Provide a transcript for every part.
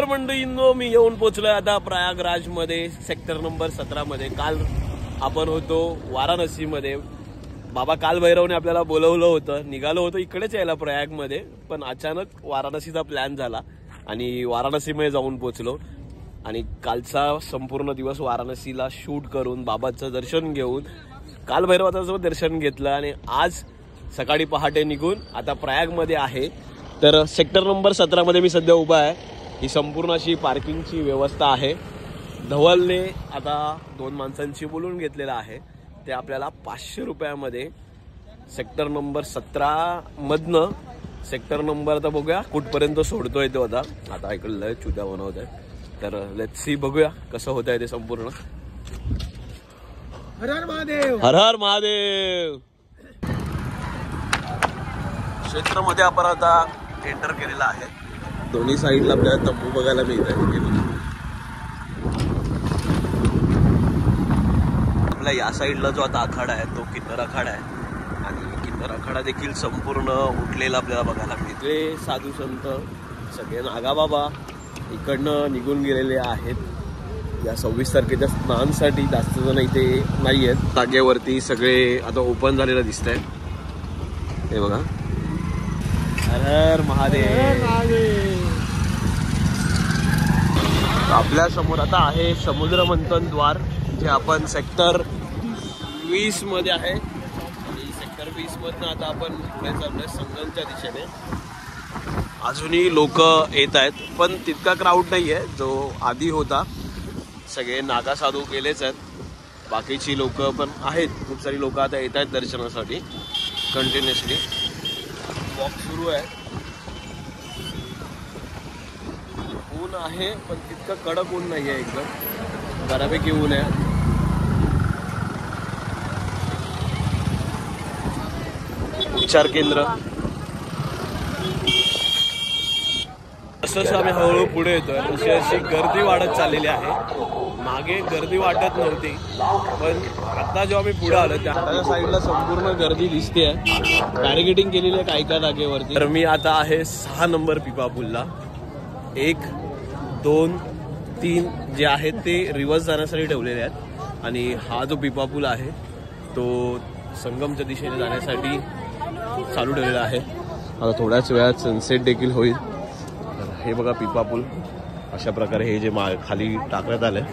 नमस्कार मंडळींनो, मी येऊन पोहोचलोय आता प्रयागराज मध्ये सेक्टर नंबर 17 मध्ये। काल आपण होतो वाराणसी मध्ये। बाबा काल भैरवने आपल्याला बोलवलं होतं, निघालो होतो इकडेच यायला प्रयाग मध्ये, पण अचानक वाराणसीचा प्लॅन झाला आणि वाराणसी मध्ये जाऊन पोहोचलो। आणि कालचा संपूर्ण दिवस वाराणसीला शूट करून बाबाचं दर्शन घेऊन काल भैरवाचं दर्शन घेतलं आणि आज सकाळी पहाटे निघून आता प्रयाग मध्ये आहे। तर सेक्टर नंबर 17 मध्ये मी सध्या उभा आहे। ही संपूर्ण अशी पार्किंगची व्यवस्था आहे। धवलने आता 2 माणसांची बोलून घेतलेला आहे, ते आपल्याला 500 रुपयामध्ये सेक्टर नंबर 17 मधनं सेक्टर नंबर आता बघूया कुठपर्यंत सोडतोय तो। आता इकडे चुद्या बनवत आहे, तर लेट्स सी, बघूया कसं होत आहे ते संपूर्ण। हर हर महादेव, हर हर महादेव। क्षेत्रामध्ये आपण आता एंटर केलेला आहे। दोन्ही साईडला आपल्याला तंबू बघायला मिळत आहे। आपल्या या साईडला जो आता आखाडा आहे तो किन्नर आखाडा आहे आणि किन्नर आखाडा देखील संपूर्ण उठलेला आपल्याला बघायला मिळतोय। साधू संत सगळे नागाबाबा इकडनं निघून गेलेले आहेत। या 26 तारखेच्या स्नानसाठी जास्त जण इथे नाही आहेत। जागेवरती सगळे आता ओपन झालेलं दिसतंय, हे बघा। हर हर महादेव। आपल्या समोर आता आहे समुद्र मंथन द्वार, जे आपण सेक्टर 20 मध्ये आहे आणि सेक्टर 20 मधनं आता आपण पुढे चाललोय संगमच्या दिशेने। अजूनही लोक येत आहेत, पण तितका क्राऊड नाहीये जो आधी होता। सगळे नागा साधू गेलेच आहेत, बाकीची लोक पण आहेत। खूप सारी लोक आता येत आहेत दर्शनासाठी। कंटिन्युअसली वॉक सुरू आहे। ऊन आहे पण तितकं कडक ऊन नाही आहे, एकदम बऱ्यापैकी ऊन आहे। उपचार केंद्र। जसं आम्ही हळूहळू पुढे येतोय तशी अशी गर्दी वाढत चाललेली आहे। मागे गर्दी वाटत नव्हती, पण आता जेव्हा मी पुढे आलो त्या साईडला संपूर्ण गर्दी दिसते आहे। बॅरिकेडिंग केलेली आहे काही जागेवरती। तर मी आता आहे 6 नंबर पिपा पूलला। 1, 2, 3 जे आहेत ते रिव्हर्स जाण्यासाठी ठेवलेले आहेत आणि हा जो पिपा पूल आहे तो संगमच्या दिशेने जाण्यासाठी चालू ठेवलेला आहे। आता थोड्याच वेळात सनसेट देखील होईल। हे बघा पिपा पूल अशा प्रकारे हे जे खाली टाकण्यात आलंय।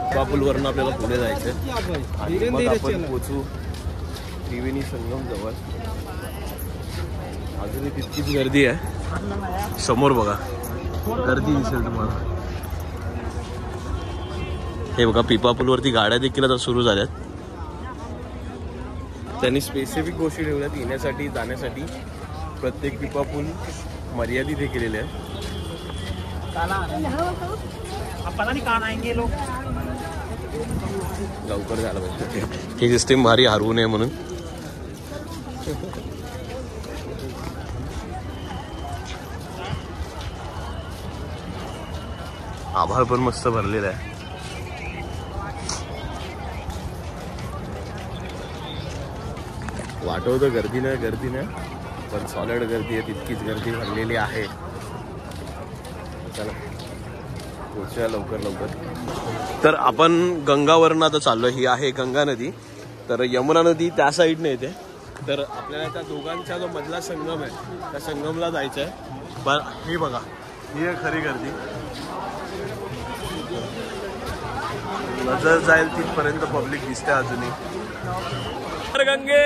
पिपा पूल वरून आपल्याला पुढे जायचंय आणि मग आपण पोहोचू त्रिवेणी संगम जवळ। अजूनही तितकीच गर्दी आहे, समोर बघा गर्दी दिसेल तुम्हाला। हे बघा पिपा पूल वरती गाड्या देखील आता सुरू झाल्यात। त्यांनी स्पेसिफिक गोष्टी ठेवल्यात येण्यासाठी जाण्यासाठी। प्रत्येक पिपा पूल मर्यादित हे केलेले आहे। लवकर झालं पाहिजे, ही सिस्टीम भारी हरवू नये म्हणून। आभाळ पण मस्त भरलेला आहे। वाटवतं गर्दी नाही, पण सॉलिड गर्दी आहे, तितकीच गर्दी भरलेली आहे। चला पोहोचूया लवकर। तर आपण गंगावरून आता चाललोय। ही आहे गंगा नदी, तर यमुना नदी त्या साईडने येते। तर आपल्याला त्या दोघांचा जो मधला संगम आहे त्या संगमला जायचं आहे। पण हे बघा, ही आहे खरी गर्दी। नजर जाईल तिथपर्यंत पब्लिक दिसते अजूनही। गंगे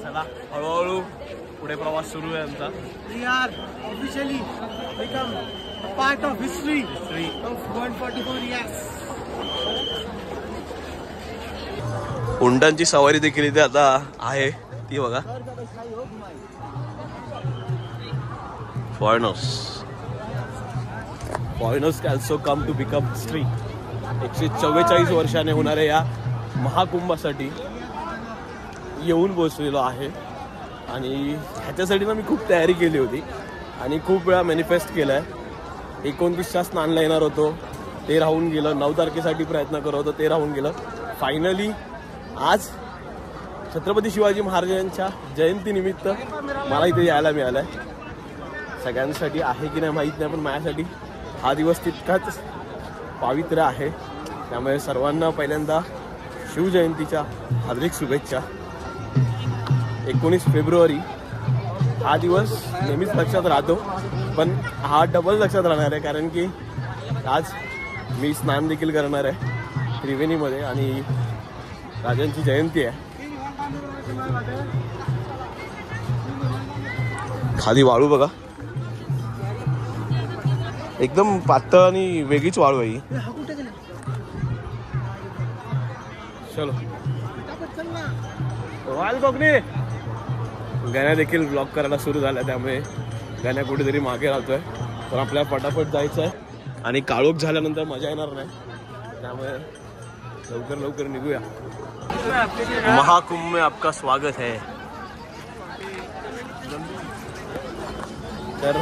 चला हळूहळू पुढे प्रवास सुरू आहे आमचा। We are officially become a part of history of 144 years. उंटांची सवारी देखील इथे आता आहे, ती बघा। Foreigners can also come to become history. 144 वर्षाने होणाऱ्या या महाकुंभासाठी येऊन पोहोचलेलो आहे आणि ह्याच्यासाठी ना मी खूप तयारी केली होती आणि खूप वेळा मॅनिफेस्ट केलाय। 29च्या स्नानला येणार होतो, ते राहून गेलं. 9 तारखेसाठी प्रयत्न करत होतो, ते राहून गेलं. फायनली आज छत्रपती शिवाजी महाराजांच्या जयंतीनिमित्त मला इथे यायला मिळालंय. सगळ्यांसाठी आहे की नाही माहीत नाही, पण माझ्यासाठी हा दिवस तितकाच पवित्र आहे. त्यामुळे सर्वांना पहिल्यांदा शिवजयंतीच्या हार्दिक शुभेच्छा. 19 फेब्रुवारी हा दिवस नेहमीच लक्षात राहतो, पण हा डबल लक्षात राहणार आहे, कारण की आज मी स्नान देखील करणार आहे त्रिवेणीमध्ये आणि राजांची जयंती आहे. खाली वाळू बघा, एकदम पातळ आणि वेगळीच वाळू आहे. चलो रॉयल कोकणी. गाण्या देखील ब्लॉक करायला सुरू झाला, त्यामुळे गाण्या कुठेतरी मागे राहतोय. तर आपल्याला पटापट जायचं आहे आणि काळोख झाल्यानंतर मजा येणार नाही, त्यामुळे लवकर लवकर निघूया. महाकुंभ में आपका स्वागत है. तर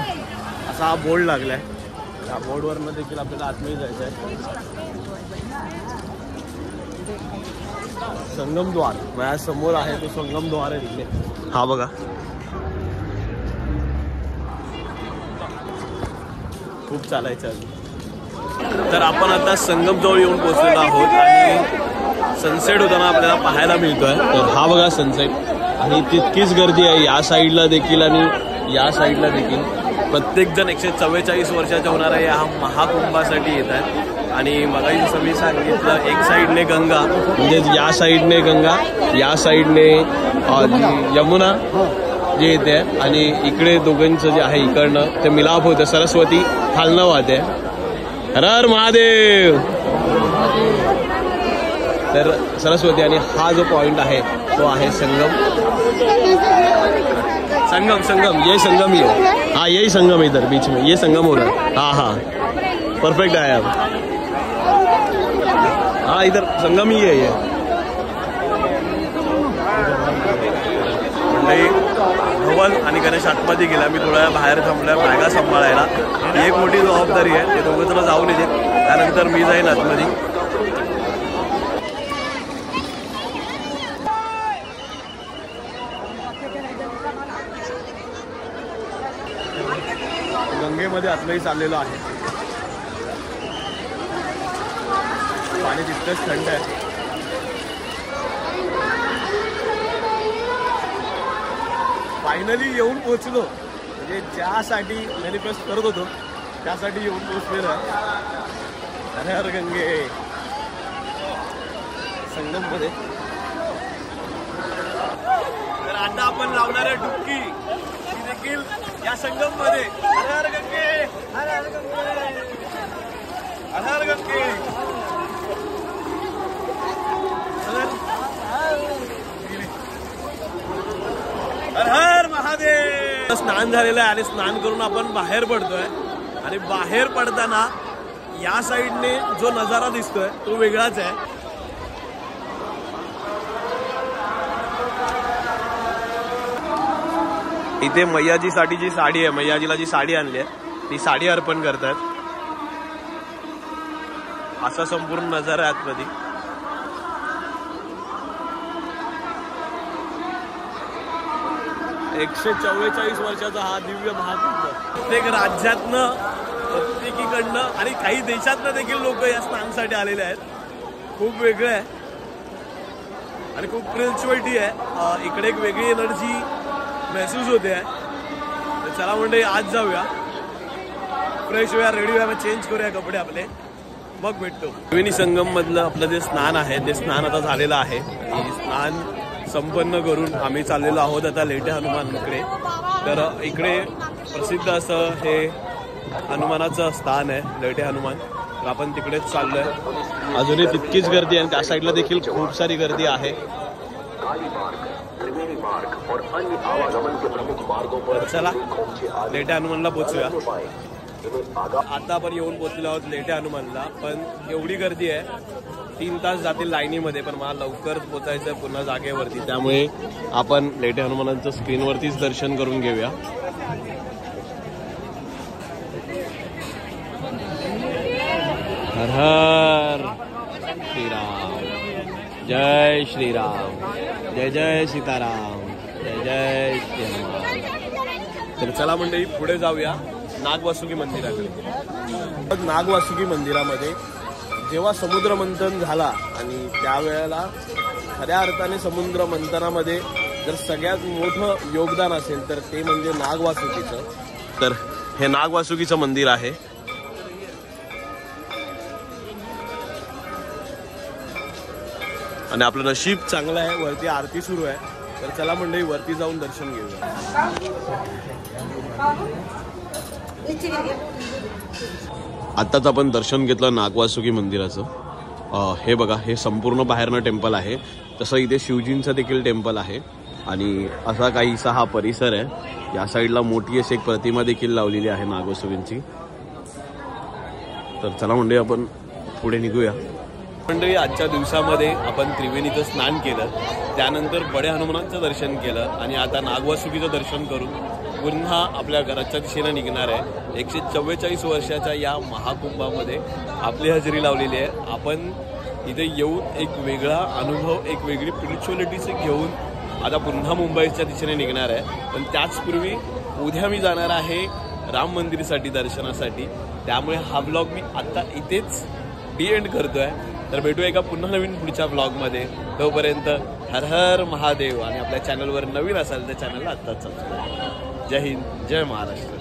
असा हा बोर्ड लागलाय, त्या बोर्डवरनं देखील आपल्याला आतमध्ये जायचं आहे. संगमद्वार माझ्या समोर आहे, तो संगमद्वार आहे तिथे. हा बघा, खूप चालायचं. तर आपण आता संगमजवळ येऊन पोहोचलेलो आहोत आणि सनसेट होताना आपल्याला पाहायला मिळतोय. तर हा बघा सनसेट, आणि तितकीच गर्दी आहे या साईडला देखील आणि या साईडला देखील. प्रत्येक जण 144 वर्षाच्या होणाऱ्या या महाकुंभासाठी येत आहेत. आणि मगाशी जसं मी सांगितलं, एक साईडने गंगा, म्हणजे या साईडने गंगा, या साईडने यमुना जे येते, आणि इकडे दोघांचं जे आहे इकडनं ते मिलाप होतं. सरस्वती खालनं वाहते. हर हर महादेव. तर सरस्वती, आणि हा जो पॉइंट आहे तो आहे संगम. संगम संगम ये संगम ही है. हाँ यही संगम है, इधर बीच में ये संगम हो रहा है. हाँ हाँ परफेक्ट आहे अब. हाँ इधर संगम ही है ये. मंडळी, धवल आणि गणेश आतमध्ये गेला. मी थोड्या बाहेर थांबलोय बॅगा सांभाळायला. ही एक मोठी जबाबदारी आहे. ते दोघं जण जाऊन येते, त्यानंतर मी जाईन आतमध्ये. गंगेमध्ये आतमध्ये चाललेलो आहे. पाणी तितकंच थंड आहे. फायनली येऊन पोहोचलो, म्हणजे ज्यासाठी मॅनिफेस्ट करत होतो त्यासाठी येऊन पोहोचलेलो आहे. हर हर गंगे संगममध्ये. तर आता आपण लावणार आहे डुबकी, ती देखील या संगममध्ये. हर हर गंगे, हर हर गंगे, हर हर गंगे. हर हर महादेव. स्नान झालेलं आहे आणि स्नान करून आपण बाहेर पडतोय. आणि बाहेर पडताना या साईडने जो नजारा दिसतोय तो वेगळाच आहे. इथे मैयाजीसाठी जी साडी आहे, मैयाजीला जी साडी आणली आहे ती साडी अर्पण करतात. असा संपूर्ण नजारा आहे आतमध्ये. एकशे 144 वर्षाचा हा दिव्य महाकुंभ. प्रत्येक राज्यातनं, प्रत्येकीकडनं आणि काही देशातनं देखील लोक या स्नानासाठी आलेले आहेत. खूप वेगळं आहे आणि खूप स्पिरिच्युअलिटी आहे. इकडे एक वेगळी एनर्जी महसूस होते आहे. तर चला म्हणजे आज जाऊया, फ्रेश होऊया, रेडी होऊया, चेंज करूया कपडे आपले, मग भेटतो. त्रिवेणी संगम मधलं आपलं जे स्नान आहे ते स्नान आता झालेलं आहे. आणि स्नान संपन्न करून आम्ही चाललेलो आहोत आता लेटे हनुमानकडे. तर इकडे प्रसिद्ध असं हे हनुमानाचं स्थान आहे, लेटे हनुमान. तर आपण तिकडेच चाललोय. अजूनही तितकीच गर्दी आहे आणि त्या साईडला देखील खूप सारी गर्दी आहे. चला लेटे हनुमानला पोहोचूया. आता आपण येऊन पोहोचलो आहोत लेटे हनुमानला, पण एवढी गर्दी आहे 3 तास जातील लाईनीमध्ये. पण मला लवकर पोचायचं आहे पुन्हा जागेवरती, त्यामुळे आपण लेटे हनुमानांचं स्क्रीनवरतीच दर्शन करून घेऊया. हर हर श्रीराम, जय श्रीराम, जय जय सीताराम, जय जय श्रीराम। तर चला मंडळी पुढे जाऊया नागवासुकी मंदिराकडे। नागवासुकी मंदिरामध्ये जेव्हा समुद्र मंथन झाला आणि त्यावेळेला खऱ्या अर्थाने समुद्र मंथनामध्ये जर सगळ्यात मोठं योगदान असेल तर ते म्हणजे नागवासुकीचं। तर हे नागवासुकीचं मंदिर आहे। आणि आपलं नशीब चांगलं आहे, वरती आरती सुरू आहे। तर चला मंडळी वरती जाऊन दर्शन घेऊया। आत्ताच आपण दर्शन घेतलं नागवासुकी मंदिराचं। हे बघा, हे संपूर्ण बाहेरनं टेम्पल आहे। तसं इथे शिवजींचं देखील टेम्पल आहे आणि असा काहीसा हा परिसर आहे। या साईडला मोठी अशी एक प्रतिमा देखील लावलेली आहे नागवासुकींची। तर चला मंडळी आपण पुढे निघूया। मंडळी आजच्या दिवसामध्ये आपण त्रिवेणीचं स्नान केलं, त्यानंतर बडे हनुमानांचं दर्शन केलं आणि आता नागवासुकीचं दर्शन करून पुन्हा आपल्या घराच्या दिशेने निघणार आहे। 144 वर्षाच्या या महाकुंभामध्ये आपली हजेरी लावलेली आहे। आपण इथे येऊन एक वेगळा अनुभव, एक वेगळी स्पिरिच्युअलिटी घेऊन आता पुन्हा मुंबईच्या दिशेने निघणार आहे। पण त्याचपूर्वी उद्या मी जाणार आहे राम मंदिरासाठी दर्शनासाठी। त्यामुळे हा व्लॉग मी आता इथेच एंड करतोय। तर भेटूया एका पुन्हा नवीन पुढच्या व्लॉगमध्ये। तोपर्यंत हर हर महादेव। आणि आपल्या चॅनलवर नवीन असाल तर चॅनलला आत्ताच सबस्क्राईब। जय हिंद, जय महाराष्ट्र।